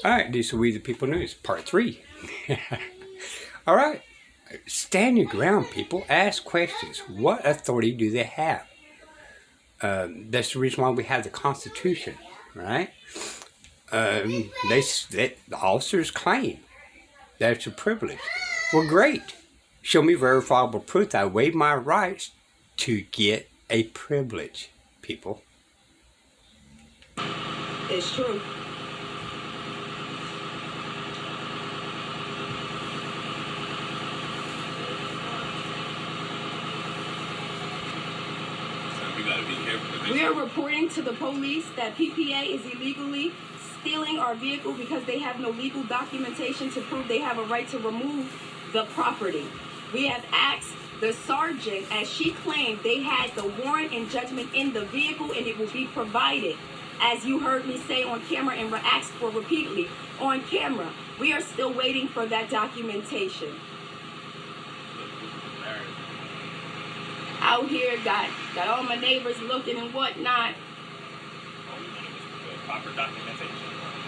All right, this is We the People News, Part 3. All right, stand your ground, people. Ask questions. What authority do they have? That's the reason why we have the Constitution, right? The officers claim that it's a privilege. Well, great. Show me verifiable proof that I waive my rights to get a privilege, people. It's true. We are reporting to the police that PPA is illegally stealing our vehicle because they have no legal documentation to prove they have a right to remove the property. We have asked the sergeant, as she claimed they had the warrant and judgment in the vehicle and it will be provided. As you heard me say on camera and were asked for repeatedly on camera, we are still waiting for that documentation. Out here, got all my neighbors looking and whatnot. Proper documentation.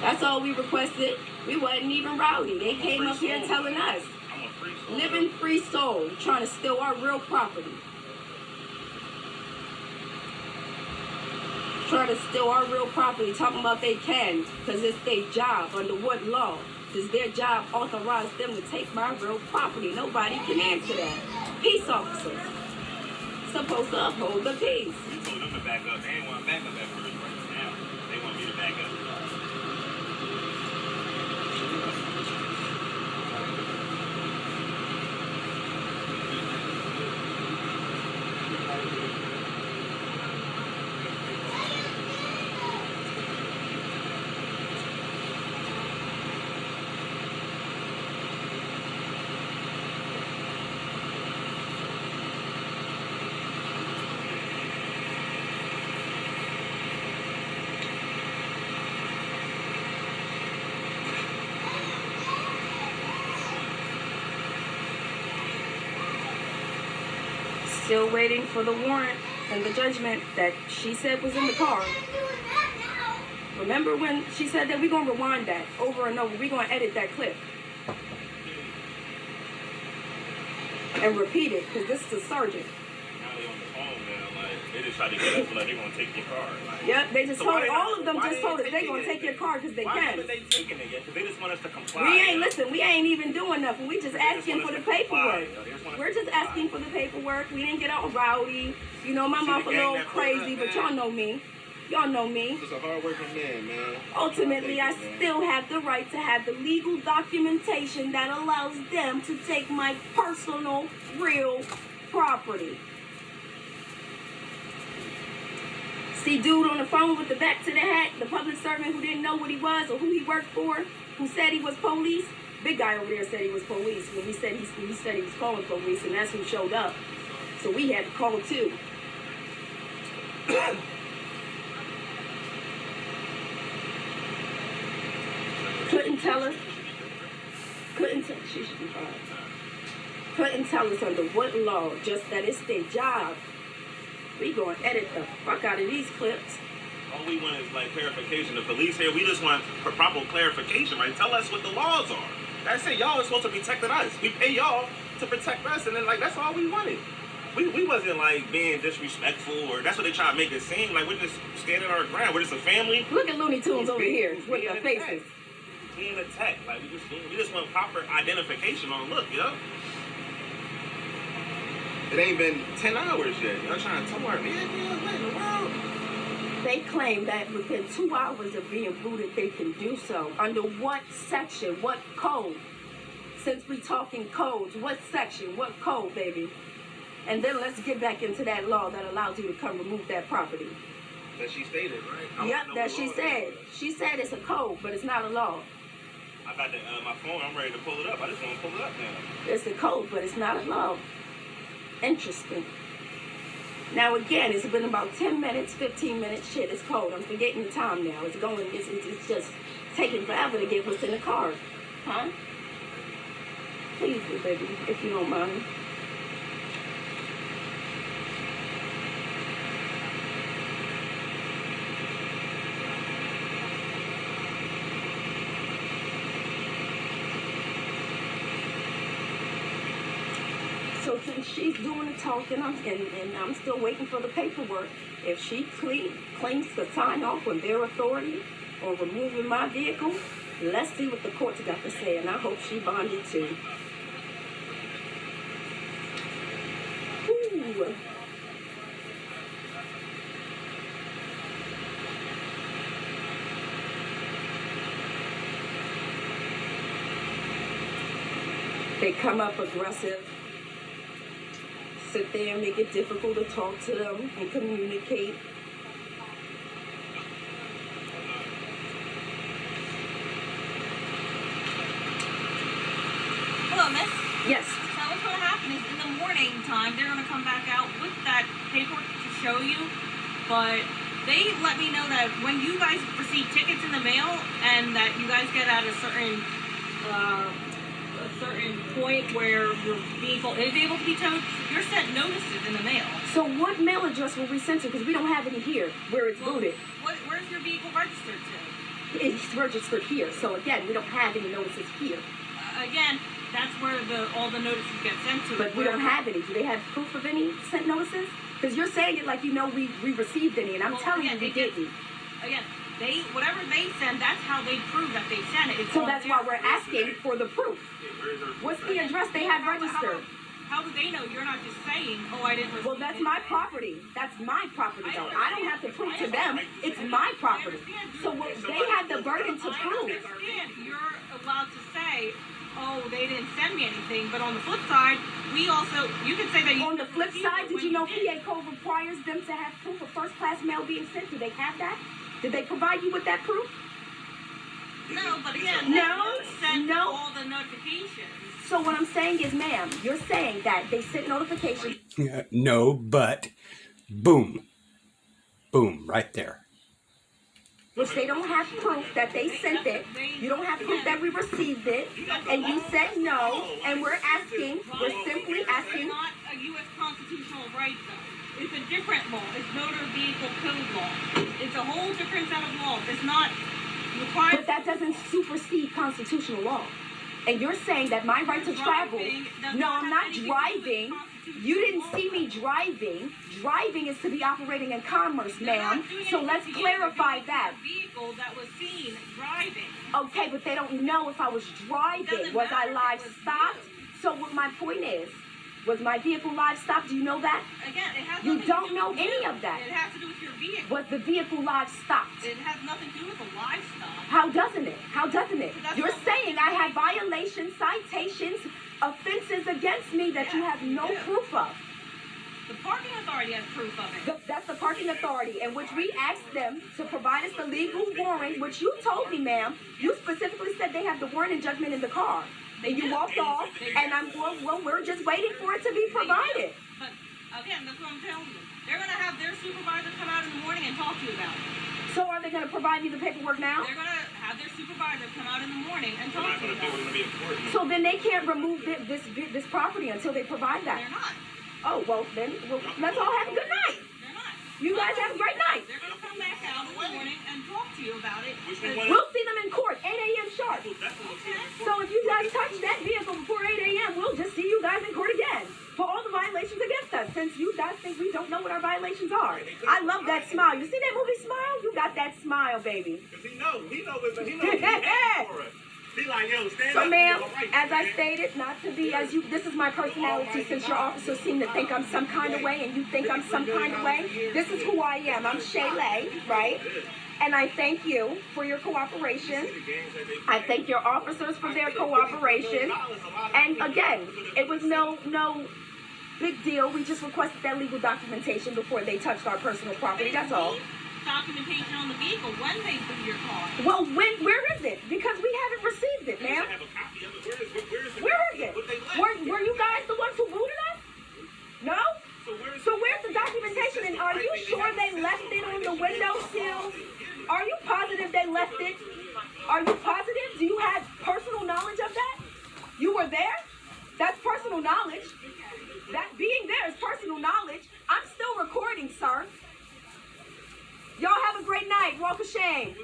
That's all we requested. We wasn't even rowdy. They came up here telling us, I'm a free soul. living free soul, trying to steal our real property. Trying to steal our real property, talking about they can, because it's their job. Under what law does their job authorize them to take my real property? Nobody can answer that. Peace officers supposed to uphold the peace. We told them to back up. They didn't want to back up at first. Right now, they want me to back up. Still waiting for the warrant and the judgment that she said was in the car. Remember when she said that? We're going to rewind that over and over. We're going to edit that clip and repeat it because this is the sergeant. Now they on the phone, man. Like, they just tried to get us, like, they're going to take your car. Like, Yep, they just so told why all they of them why just they told us ain't they're going to taking take your car because they why can. haven't they taken it yet? Because they just want us to comply. We ain't, listen, we ain't even doing nothing. We just asking for the paperwork. We're just comply. asking for the paperwork. We didn't get all rowdy. You know, my mouth a little crazy, but y'all know me. Y'all know me. Just a hard-working man. Ultimately, I still have the right to have the legal documentation that allows them to take my personal, real property. See dude on the phone with the back to the hat, the public servant who didn't know what he was or who he worked for, who said he was police. Big guy over there said he was police when he said he was calling police, and that's who showed up. So we had to call too. Couldn't tell us. She should be fine. Couldn't tell us under what law, just that it's their job. We gonna edit the fuck out of these clips. All we want is, like, clarification. The police here, we just want proper clarification, right? Tell us what the laws are. That's it. Y'all are supposed to protect us. We pay y'all to protect us, and then, like, that's all we wanted. We wasn't, like, being disrespectful, or that's what they try to make it seem. Like, we're just standing our ground. We're just a family. Look at Looney Tunes over here with their faces. Being attacked. Like, we just want proper identification on look, yo. It ain't been 10 hours yet. Y'all trying to tell her, man, what in the world? They claim that within 2 hours of being booted, they can do so. Under what section? What code? Since we talking codes, what section? What code, baby? And then let's get back into that law that allows you to come remove that property. That she stated, right? Yep, that she said. She said it's a code, but it's not a law. I got my phone. I'm ready to pull it up. I just want to pull it up now. It's a code, but it's not a law. Interesting. Now again, it's been about 10 minutes, 15 minutes. Shit, it's cold. I'm forgetting the time now. It's just taking forever to get what's in the car. Huh? Please do, baby, if you don't mind. So since she's doing the talking, and I'm still waiting for the paperwork, if she claims to sign off on their authority on removing my vehicle, let's see what the court's got to say, and I hope she bonded too. Ooh. They come up aggressive, sit there and make it difficult to talk to them and communicate. Hello, miss. Yes. So what's going to happen is in the morning time, they're going to come back out with that paperwork to show you, but they let me know that when you guys receive tickets in the mail and that you guys get at a certain point where your vehicle is able to be towed, you're sent notices in the mail. So what mail address will we send to? Because we don't have any here where it's booted. Where's your vehicle registered to? It's registered here. So again, we don't have any notices here. Again, that's where all the notices get sent to. But we don't have any. Do they have proof of any sent notices? Because you're saying it like you know we received any, and I'm telling you we didn't. Again, whatever they send, that's how they prove that they sent it. So that's why we're asking for the proof. What's the address they have registered? How do they know you're not just saying, oh, I didn't receive Well, that's my property. That's my property, though. I don't have to prove to them. It's my property. So they have the burden to prove. I understand. You're allowed to say, oh, they didn't send me anything. But on the flip side, you can say that On the flip side, did you know PA Code requires them to have proof of first-class mail being sent? Do they have that? Did they provide you with that proof? No, but again, No, send all the notifications. So what I'm saying is, ma'am, you're saying that they sent notifications. No, but boom. Boom, right there. Which they don't have proof that they sent it. You don't have proof that we received it. And you said no. And we're simply asking. It's not a U.S. constitutional right, though. It's a different law. It's motor vehicle code law. It's a whole different set of laws. It's not required. But that doesn't supersede constitutional law. And you're saying that my right to travel. No, I'm not driving. You didn't see me driving. Driving is to be operating in commerce, ma'am. So let's clarify that. Vehicle that was seen driving. Okay, but they don't know if I was driving. Was I live stopped? So what my point is, was my vehicle live stopped? Do you know that? Again, it has You don't know any of that. It has to do with your vehicle. Was the vehicle live stopped? It has nothing to do with the livestock. How doesn't it? How doesn't it? You're saying I have violations, citations, offenses against me that you have no proof of. The parking authority has proof of it. That's the parking authority, in which we asked them to provide us the legal warrant, which you told me, ma'am. You specifically said they have the warrant and judgment in the car. And you walked off, and we're just waiting for it to be provided. But again, that's what I'm telling you. They're going to have their supervisor come out in the morning and talk to you about it. So are they going to provide me the paperwork now? They're going to have their supervisor come out in the morning and talk to you about it. So then they can't remove this property until they provide that. They're not. Oh, well, then let's all have a good night. They're not. You guys have a great night. They're going to come back out in the morning and talk to you about it. We'll see them in court, 8 a.m. sharp. So if you guys touch that vehicle before 8 a.m., we'll just see you guys in court again for all the violations against us, since you guys think we don't know what our violations are. I love that smile. You see that movie Smile? You got that smile, baby. He knows for us. Be like, yo, stand So, up, ma'am, right, as I man. stated, not to be as you, this is my personality, since your officers seem to think I'm some kind of way and you think I'm some kind of way. This is who I am. I'm Shaylee, right? And I thank you for your cooperation. I thank your officers for their cooperation. And again, it was no big deal. We just requested that legal documentation before they touched our personal property. That's all. Documentation on the vehicle when they boot your car. Well, where is it? Because we haven't received it, ma'am. I have a copy of it. Where is it? What they left. Were you guys the ones who booted us? No? So where's the documentation? And are you sure they left it on the windowsill? Are you positive they left it? Are you positive? Do you have personal knowledge of that? You were there? That's personal knowledge. That being there is personal knowledge. I'm still recording, sir. Y'all have a great night. Walk of shame.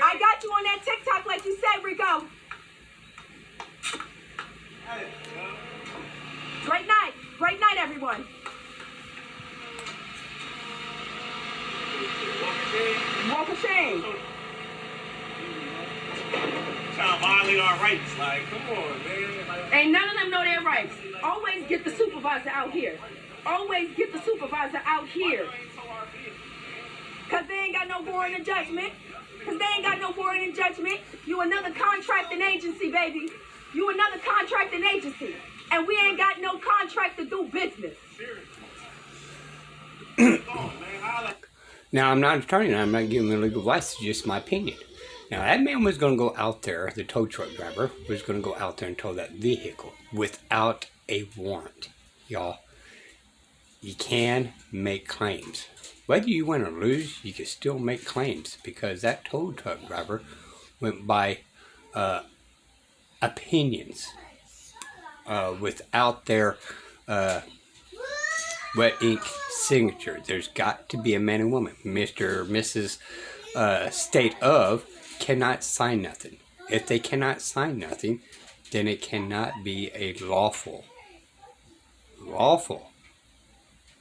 I got you on that TikTok like you said, Rico. Great night. really our rights. Like, come on, man. Like, And none of them know their rights. Always get the supervisor out here. Always get the supervisor out here. Because they ain't got no warrant of judgment. Because they ain't got no warrant of judgment. You another contracting agency, baby. You another contracting agency. And we ain't got no contract to do business. Now, I'm not an attorney, and I'm not giving legal advice, it's just my opinion. Now, that man was going to go out there, the tow truck driver was going to go out there and tow that vehicle without a warrant. Y'all, you can make claims. Whether you win or lose, you can still make claims because that tow truck driver went by opinions without their wet ink signature. There's got to be a man and woman. Mr. or Mrs. State of cannot sign nothing. If they cannot sign nothing, then it cannot be a lawful.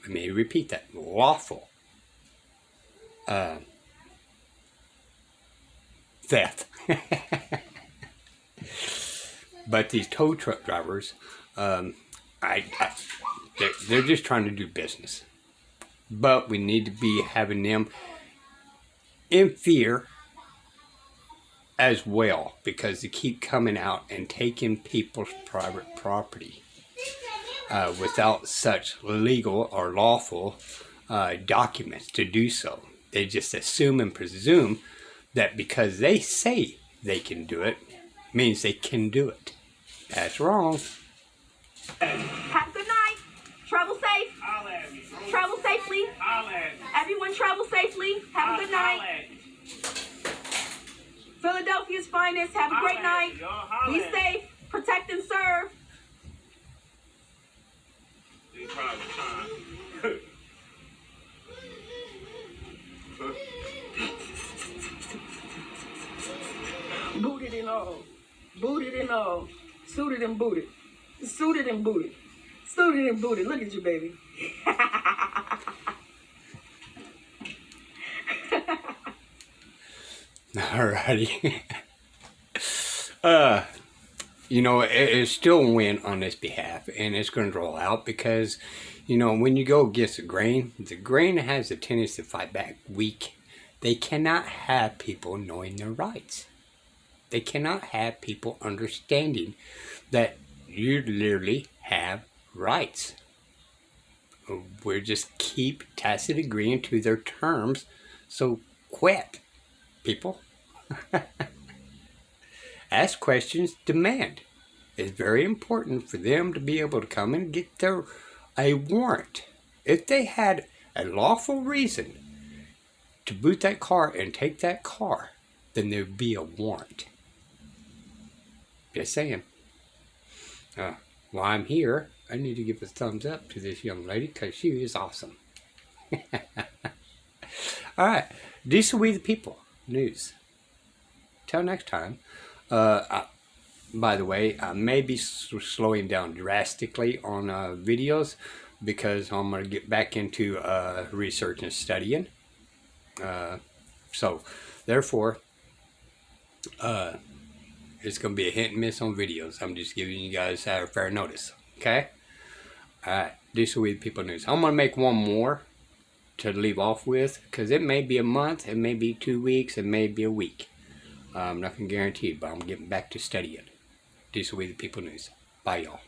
Let me repeat that. Lawful. Theft. But these tow truck drivers, they're just trying to do business. But we need to be having them in fear as well, because they keep coming out and taking people's private property without such legal or lawful documents to do so. They just assume and presume that because they say they can do it, means they can do it. That's wrong. Have a good night. Travel safe. Travel safely. Everyone travel safely. Have a good night. Philadelphia's finest. Have a great night. Be safe. Protect and serve. Booted and all. Booted and all. Suited and booted. Suited and booted. Suited and booted. Look at you, baby. Alrighty. You know, it's still a win on this behalf, and it's going to roll out because, you know, when you go against the grain has a tendency to fight back weak. They cannot have people knowing their rights. They cannot have people understanding that you literally have rights. We just keep tacit agreeing to their terms, so quit, people. Ask questions, demand. It's very important for them to be able to come and get a warrant. If they had a lawful reason to boot that car and take that car, then there would be a warrant. Just saying. While I'm here, I need to give a thumbs up to this young lady because she is awesome. Alright, these are We the People news. Till next time. By the way, I may be slowing down drastically on videos because I'm going to get back into research and studying. So, therefore, it's going to be a hit and miss on videos. I'm just giving you guys fair notice. Okay? Alright, this will be the People News. I'm going to make one more to leave off with because it may be a month, it may be 2 weeks, it may be a week. I'm not going to guarantee it, but I'm getting back to studying. This will be the People News. Bye, y'all.